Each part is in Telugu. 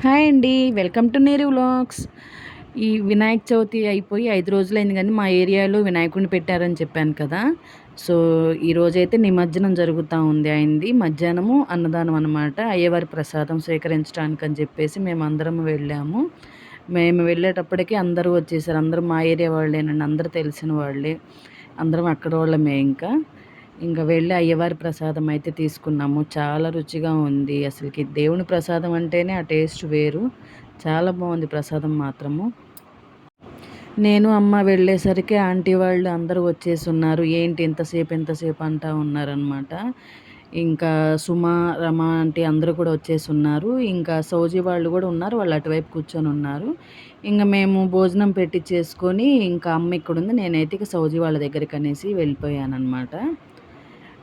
హాయ్ అండి. Welcome to Ner vlogs. ఈ వినాయక చవితి అయిపోయి 5 రోజులైంది గానీ, మా ఏరియాలో వినాయకుడిని పెట్టారని చెప్పాను కదా! సో, ఈరోజైతే నిమజ్జనం జరుగుతా ఉంది ఆయనది. మధ్యాహ్నము అన్నదానం అనమాట. అయ్యవారి ప్రసాదం స్వీకరించడానికని చెప్పేసి మేమందరం వెళ్ళాము. మేము వెళ్ళేటప్పటికి అందరూ వచ్చేసారు. అందరూ మా ఏరియా వాళ్ళేనండి. అందరూ తెలిసిన వాళ్ళే. అందరం అక్కడోళ్ళమే ఇంకా. వెళ్ళి అయ్యవారి ప్రసాదం అయితే తీసుకున్నాము. చాలా రుచిగా ఉంది. అసలకి దేవుని ప్రసాదం అంటేనే ఆ టేస్ట్ వేరు. చాలా బావుంది ప్రసాదం మాత్రము. నేను, అమ్మ వెళ్ళేసరికి ఆంటీ వాళ్ళు అందరూ వచ్చేసున్నారు. ఏంటి ఇంతసేపు, ఇంతసేపు అంటా ఉన్నారనమాట. ఇంకా సుమ, రమ ఆంటీ అందరూ కూడా వచ్చేసున్నారు. ఇంకా సౌజీ వాళ్ళు కూడా ఉన్నారు. వాళ్ళు అటువైపు కూర్చొనున్నారు. మేము భోజనం పెట్టిచ్చేసుకొని ఇంకా అమ్మ ఇక్కడుంది. నేనైతే ఇక సౌజీ వాళ్ళ దగ్గరికనేసి వెళ్ళిపోయాననమాట.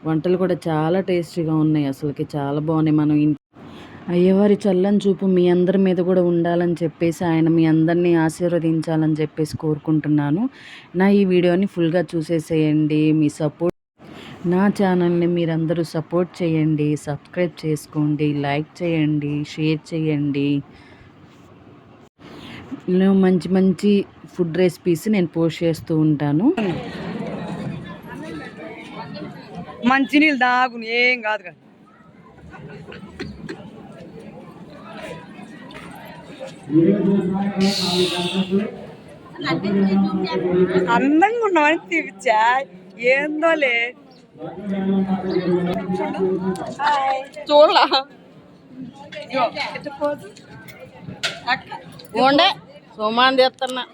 వంటలు కూడా చాలా టేస్టీగా ఉన్నాయి. అసలకి చాలా బాగున్నాయి. అయ్యవారి చల్లని చూపు మీ అందరి మీద కూడా ఉండాలని చెప్పేసి ఆయన మీ అందరినీ ఆశీర్వదించాలని చెప్పేసి కోరుకుంటున్నాను. నా ఈ వీడియోని ఫుల్గా చూసేసేయండి. మీ సపోర్ట్ నా ఛానల్ని మీరందరూ సపోర్ట్ చేయండి, సబ్స్క్రైబ్ చేసుకోండి, లైక్ చేయండి, షేర్ చేయండి. మంచి మంచి ఫుడ్ రెసిపీస్ నేను పోస్ట్ చేస్తూ ఉంటాను. మంచినీళ్ళు తాగు, ఏం కాదు కదా. అందంగా ఉన్నామని తీపిచ్చా, ఏందోలే చూడలా ఉండే సోమాన్ తెస్తున్నా.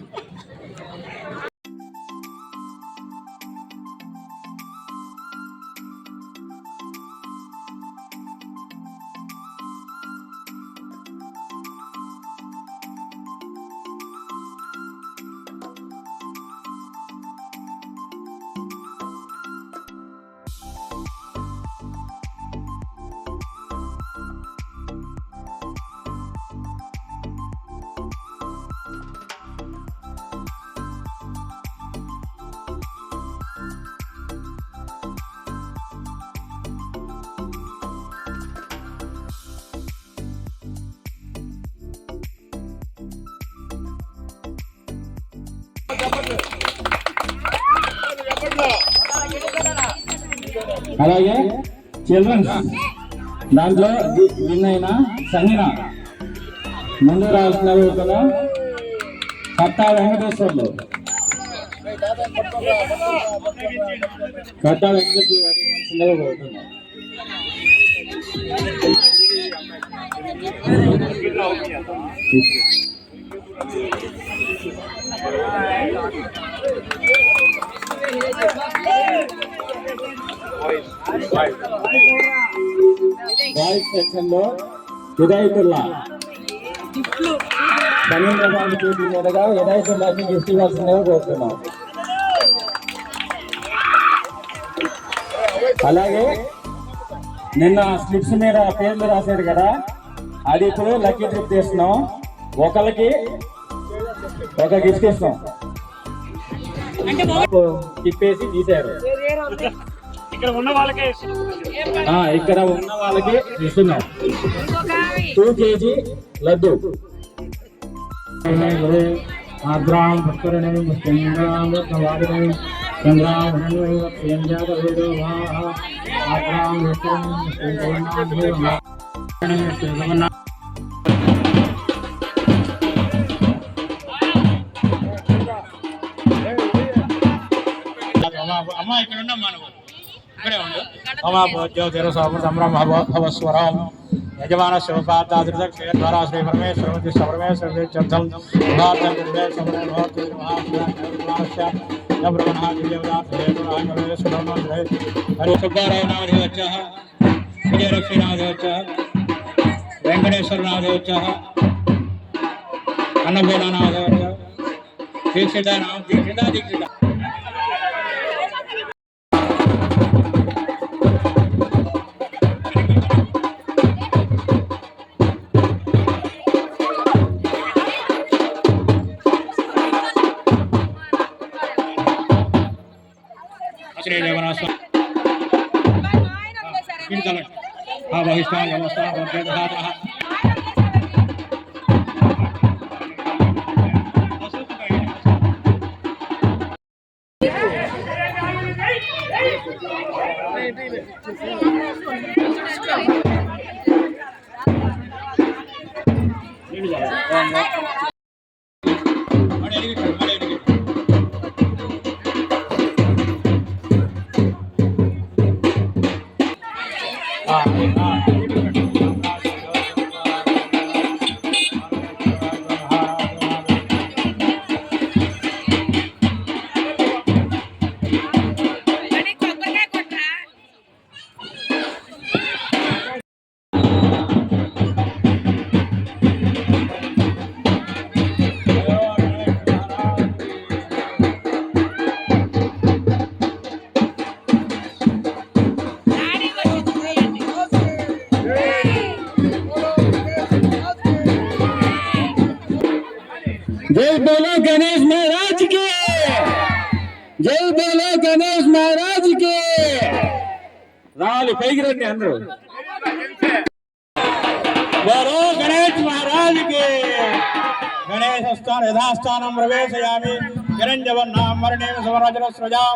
అలాగే చిల్డ్రన్స్ దాంట్లో విన్ అయిన సంగీన ముందు రాసిన కట్టా వెంకటేశ్వర్లు కోరుతున్నాం. బాయ్స్ సెక్షన్ లో హిదాయతుల్లా సమీంద్రబాబు చేతి మీదుగా హిదాయతుల్లాకి గిఫ్ట్ ఇవ్వాల్సిందిగా కోరుతున్నాం. అలాగే నిన్న స్లిప్స్ మీద పేర్లు రాశారు కదా, అది ఇప్పుడు లక్కీ ట్రిప్ చేస్తున్నాం. ఒకరికి ఒక గిఫ్ట్ ఇస్తాం. తిప్పేసి తీశారు. ఇక్కడ ఉన్న వాళ్ళకి ఇస్తున్నాం 2 kg లడ్డు. ఆగ్రాం భక్తులని సంగ్రామవాదిని సంగ్రామ అమ్మా ఇక్కడ ఉన్నాం సంభ్రమస్వరం యజమాన శివపాదాద్వారా శ్రీ పరమేశ్వరమతి సపరమేశ్వరం హరి సుబ్బారావు నామదేవచ్చ విజయలక్ష్మీ నామదేవచ్చ వెంకటేశ్వర నామదేవచ్చ అన్నపూర్ణ నామదేవచ్చ దీక్షిత దీక్షిత श्री जगन्नाथ जय बोलो गणेश महाराज की, जय बोलो गणेश महाराज की। रावली पैकी రండి అందరూ। बोलो गणेश महाराज की। गणेश स्थान यथास्थानं प्रवेशयामि। गिरञ्जवन्नां वर्णेन सुवर्णरजस्रजां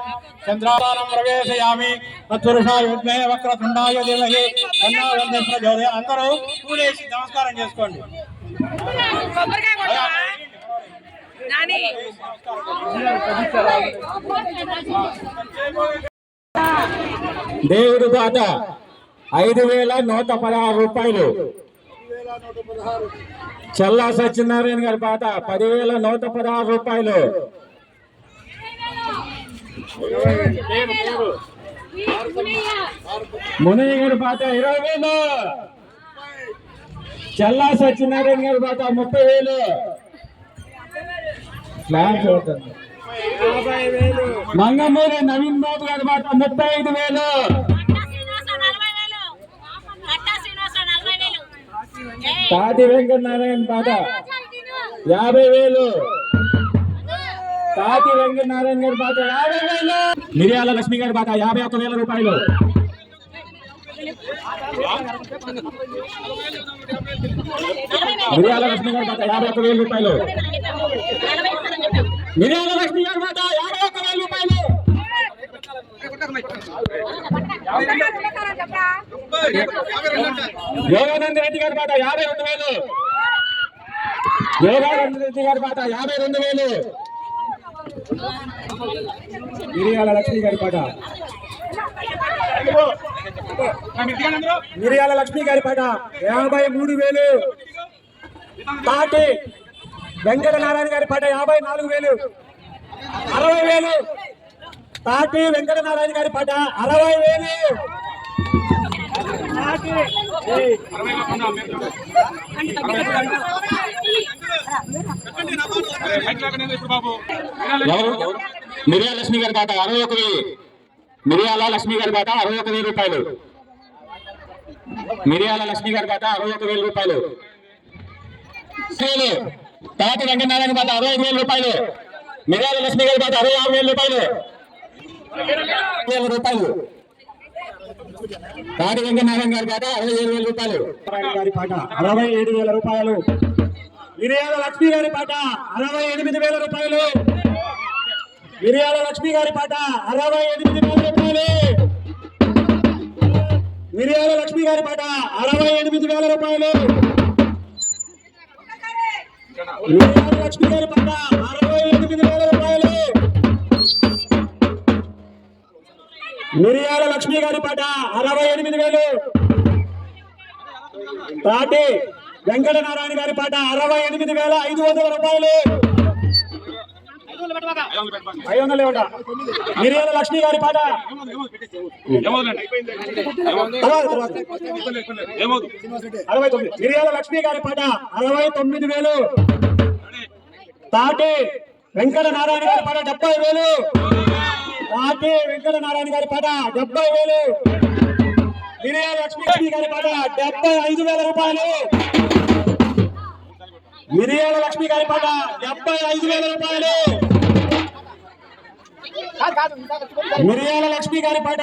चन्द्रानं प्रवेशयामि। तत्पुरुषाय विद्महे वक्रतुण्डाय धीमहि तन्नो दन्तिः प्रचोदयात्। అందరూ పూలేసి నమస్కారం చేసుకోండి। దేవుడి బాట 5,116 రూపాయలు। చల్లా సత్యనారాయణ గారి బాట 10,116 రూపాయలు। మునయ్య గారి బాట 20,000। చల్లా సత్యనారాయణ గారి బాట 30,000। మంగమూరి నవీన్ బాబు గారి బాట 35,000। తాటి వెంకటనారాయణ బాట 50,000। తాటి వెంకటనారాయణ గారి బాట 50,000। మిరియాల లక్ష్మి గారి బాట 51,000 రూపాయలు। మిరియాల లక్ష్మి గారి బాట 51,000 రూపాయలు। మిరియాల లక్ష్మి గారి బాట 51,000 రూపాయలు। యోగానంద రెడ్డి గారి బాట 52,000। యోగానంద రెడ్డి గారి బాట 52,000। మిరియాల లక్ష్మి గారి బాట, మిరియాల లక్ష్మి గారి పాట 53,000। తాటి వెంకటనారాయణ గారి పాట 54,000। 60,000। తాటి వెంకటనారాయణ గారి పాట 60,000। మిరియాల లక్ష్మి గారి పాట 61,000। మిరియాల లక్ష్మి గారి బాట 61,000 రూపాయలు। మిరియాల లక్ష్మి గారి బాట 61,000 రూపాయలు। తాటి వెంకటనారాయణ బాట 65,000 రూపాయలు। మిరియాల లక్ష్మి గారి బాట 66,000 రూపాయలు। తాటి వెంకటనారాయణ గారి బాట 67,000 రూపాయలు। గారి పాట 67,000 రూపాయలు। మిరియాల లక్ష్మి గారి పాట 68,000 రూపాయలు। మిరియాల లక్ష్మి గారి పాట 68,000 రూపాయలు। మిరియాల లక్ష్మి గారి పాట 68,000 రూపాయలు। మిరియాల లక్ష్మి గారి పాట 68,000 రూపాయలు। మిరియాల లక్ష్మి గారి పాట 68,000। తాటి వెంకటనారాయణ గారి పాట 68,500 రూపాయలు। మిరియాల లక్ష్మి గారి పాట 69,000। మిరియాల లక్ష్మి గారి పాట 69,000। తాటి వెంకటనారాయణ గారి పాట 70,000। తాటి వెంకటనారాయణ గారి పాట 70,000। మిరియాల లక్ష్మి గారి పాట 75,000 రూపాయలు। మిరియాల లక్ష్మి గారి పాట 75,000 రూపాయలు। మిరియాల లక్ష్మి గారి పాట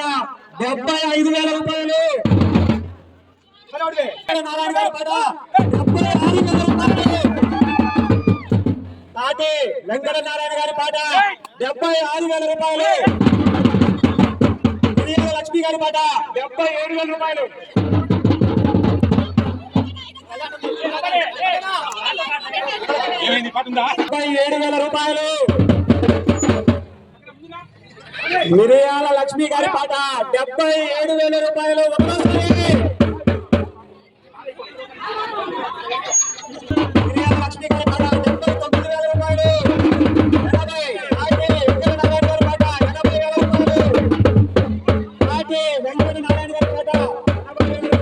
75,000 రూపాయలు। నారాయణ గారి పాట 76,000 రూపాయలు। తాటి వెంకటనారాయణ గారి పాట 76,000 రూపాయలు। మిరియాల లక్ష్మి గారి పాట 77,000 రూపాయలు। 77,000 రూపాయలు మిరియాల లక్ష్మి గారి పాట 77,000 రూపాయలు. మిరియాల లక్ష్మి గారి పాట 79,000 రూపాయలు. 80 వెంకటనారాయణ గారి పాట 80,000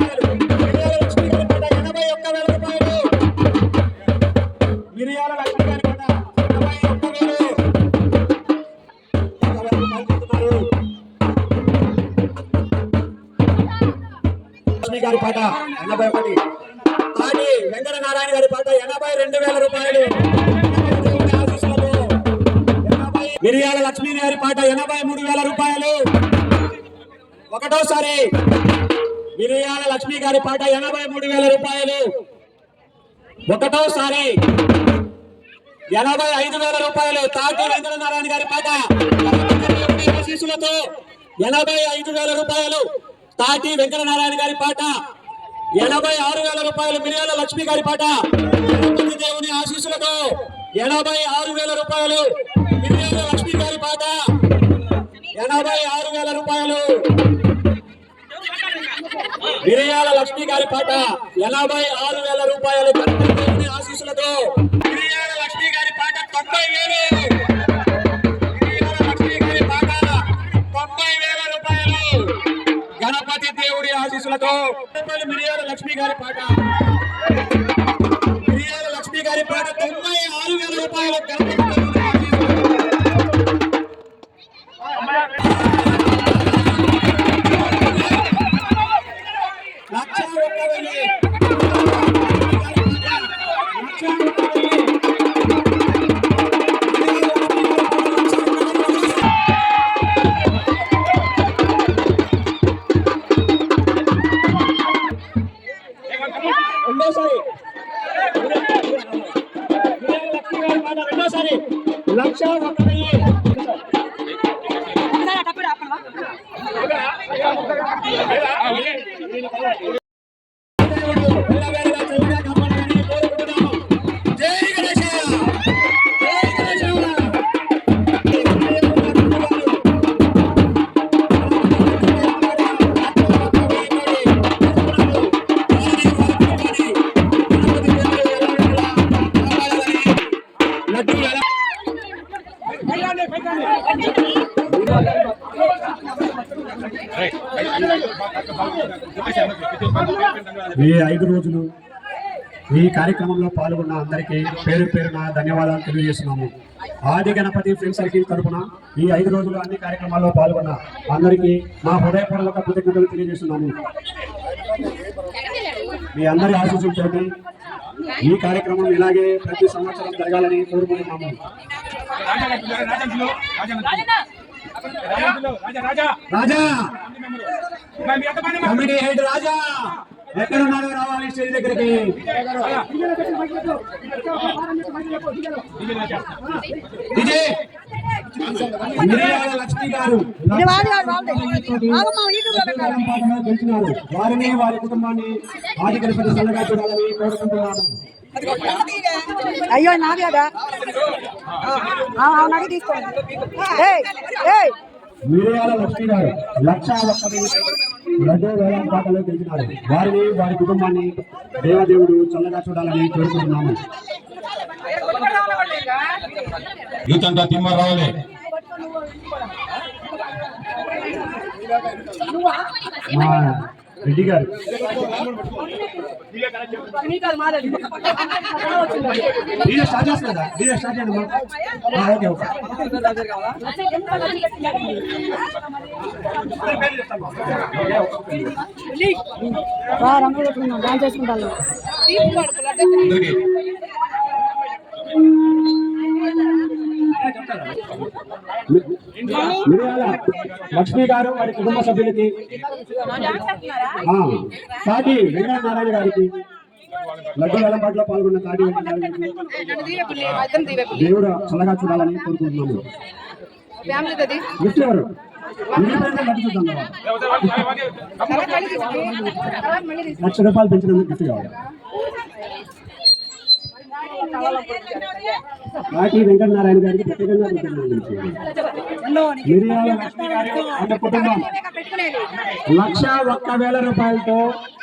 రూపాయలు. మిరియాల లక్ష్మి గారి పాట 81,000 రూపాయలు. మిరియాల లక్ష్మి గారి పాట 81,000. లక్ష్మి గారి పాట 81. తాటి వెంకటనారాయణ గారి పాట 82,000 రూపాయలు. మిరియాల లక్ష్మి గారి పాట 83,000 రూపాయలు. ఒకటోసారి మిరియాల లక్ష్మి గారి పాట 83,000 రూపాయలు. ఒకటోసారి 85,000 రూపాయలు. తాటి వెంకటనారాయణ గారి పాట ఆశీస్సులతో 85,000 రూపాయలు. తాటి వెంకటనారాయణ గారి పాట 86,000 రూపాయలు. మిరియాల లక్ష్మి గారి పాట గణపతి దేవుని ఆశీస్సులతో 86,000 రూపాయలు. మిరియాల లక్ష్మి గారి పాట 86,000 రూపాయలు. మిరియాల లక్ష్మి గారి పాట 86,000 రూపాయలు. గణపతి దేవుని ఆశీస్సులతో మిరియాల లక్ష్మి గారి పాట 90,000. మిరియాల లక్ష్మి గారి పాట 90,000 రూపాయలు. గణపతి దేవుడి ఆశీస్సులతో మిరియాల లక్ష్మి గారి పాట 96,000 రూపాయలు. గణపతి దేవుడి రెండోసారి 1,01,000. ఈ 5 రోజులు ఈ కార్యక్రమంలో పాల్గొన్న అందరికీ పేరు పేరున ధన్యవాదాలు తెలియజేస్తున్నాము. ఆది గణపతి ఫ్రెండ్ సర్కిల్ తరఫున ఈ 5 రోజులు అన్ని కార్యక్రమాల్లో పాల్గొన్న అందరికీ మా హృదయపూర్వక కృతజ్ఞతలు తెలియజేస్తున్నాము. మీ అందరి ఆశీస్సులతో ఈ కార్యక్రమం ఇలాగే ప్రతి సంవత్సరం జరగాలని కోరుకుంటున్నాము. రాజా కమిటీ హెడ్ రాజా ఎక్కడున్నారో రావాలి స్టేజ్ దగ్గరికి. మిరియాల లక్ష్మి గారు గెలిచినారు. వారిని వారి కుటుంబాన్ని ఆది గణపతి చల్లగా చూడాలని కోరుకుంటున్నాను. అయ్యో నాది కదా నాది తీసుకోండి. మిరియాల లక్ష్మి గారు 1,01,000 లడ్డూ వేలం పాటలో గెలిచినారు. వారిని వారి కుటుంబాన్ని దేవదేవుడు చల్లగా చూడాలని కోరుకుంటున్నాము. యూత్ అంతా తిమ్మర్ రావాలి. రెడ్డి గారు స్టార్ట్ చేస్తుందా? స్టార్ట్ చేయండి. ఓకే ఓకే రంగు పెట్టుకున్నాం డాన్స్ చేసుకుంటాను. మిరియాల లక్ష్మి గారు వారి కుటుంబ సభ్యులకి, తాటి వెంకటనారాయణ గారికి, లడ్డు వేలంపాట్లో పాల్గొన్న తాటి వెంకటనారాయణ దేవుడు చల్లగా చూడాలని కోరుకుంటున్నాము. గిఫ్ట్ ఎవరు? ₹1,00,000 పెంచినందుకు గిఫ్ట్ కావాలి. కాటి వెంకటనారాయణ గారికి ప్రత్యేకంగా మిరియాల లక్ష్మి గారి ఆయన కుటుంబం 1,01,000 రూపాయలతో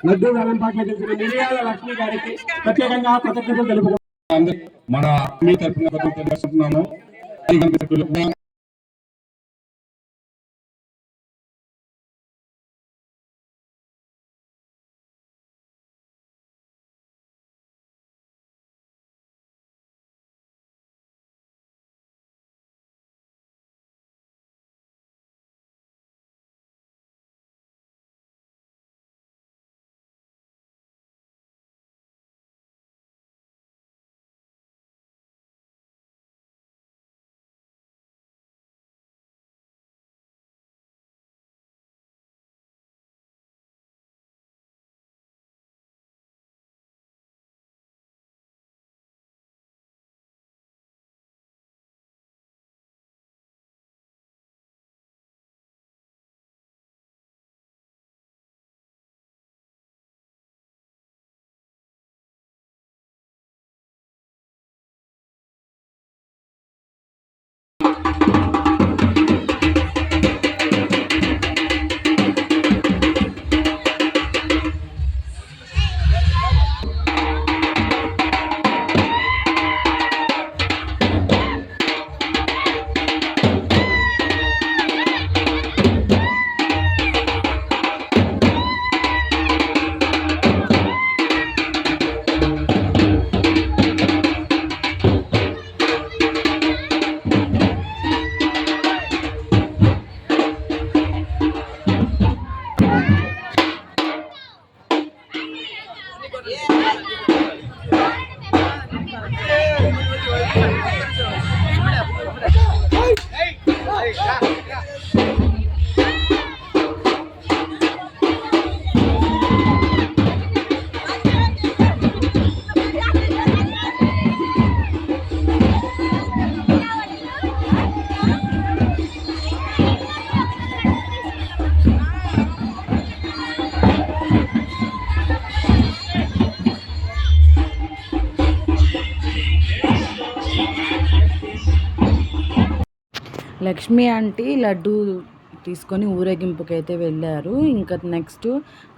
లడ్డూ వేలంపాట్లో గెలిచిన మిరియాల లక్ష్మి గారికి ప్రత్యేకంగా కృతజ్ఞతలు తెలుపుకుంటున్నాం. మన మీ తరఫున తెలుస్తున్నాము. లక్ష్మి ఆంటీ లడ్డు తీసుకొని ఊరేగింపుకైతే వెళ్ళారు. ఇంకా నెక్స్ట్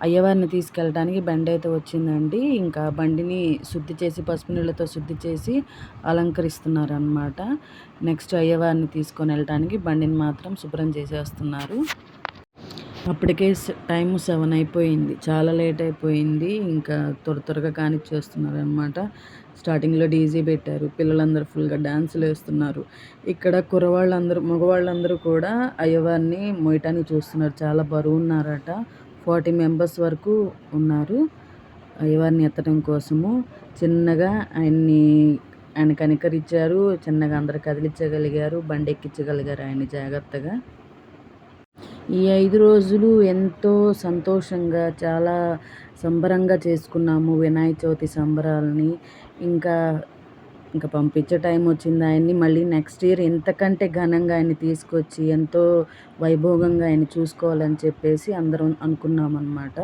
అయ్యవారిని తీసుకెళ్ళడానికి బండి అయితే వచ్చిందండి. ఇంకా బండిని శుద్ధి చేసి పసుపు నీళ్ళతో శుద్ధి చేసి అలంకరిస్తున్నారు అన్నమాట. నెక్స్ట్ అయ్యవారిని తీసుకొని వెళ్ళడానికి బండిని మాత్రం శుభ్రం చేసేస్తున్నారు. అప్పటికే టైం 7 అయిపోయింది, చాలా లేట్ అయిపోయింది. ఇంకా త్వరగా కానిచ్చేస్తున్నారు అనమాట. స్టార్టింగ్లో డీజే పెట్టారు, పిల్లలందరూ ఫుల్గా డ్యాన్సులు వేస్తున్నారు. ఇక్కడ మగవాళ్ళందరూ కూడా అయ్యవారిని మోయటానికి చూస్తున్నారు. చాలా బరువు ఉన్నారట, 40 మెంబర్స్ వరకు ఉన్నారు అయ్యవారిని ఎత్తడం కోసము. చిన్నగా ఆయన కనికరించారు, చిన్నగా అందరు కదిలించగలిగారు, బండి ఎక్కించగలిగారు ఆయన్ని జాగ్రత్తగా. ఈ 5 రోజులు ఎంతో సంతోషంగా చాలా సంబరంగా చేసుకున్నాము వినాయక చవితి సంబరాలని. ఇంకా పంపించే టైం వచ్చింది ఆయన్ని. మళ్ళీ నెక్స్ట్ ఇయర్ ఎంతకంటే ఘనంగా ఆయన్ని తీసుకొచ్చి ఎంతో వైభోగంగా ఆయన్ని చూసుకోవాలని చెప్పేసి అందరం అనుకున్నాం అన్నమాట.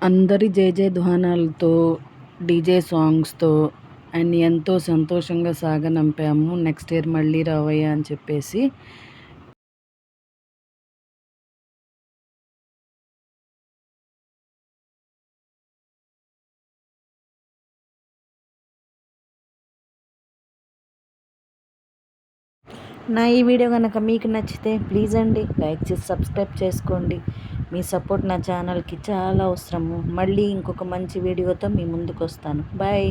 అందరి జయ ధ్వానాలతో డీజే సాంగ్స్తో అండ్ ఎంతో సంతోషంగా సాగనంపాము. నెక్స్ట్ ఇయర్ మళ్ళీ రావయ్యా అని చెప్పేసి. నా ఈ వీడియో కనుక మీకు నచ్చితే ప్లీజ్ అండి లైక్ చేసి సబ్స్క్రైబ్ చేసుకోండి. మీ సపోర్ట్ నా ఛానల్కి చాలా అవసరము. మళ్ళీ ఇంకొక మంచి వీడియోతో మీ ముందుకు వస్తాను. బాయ్.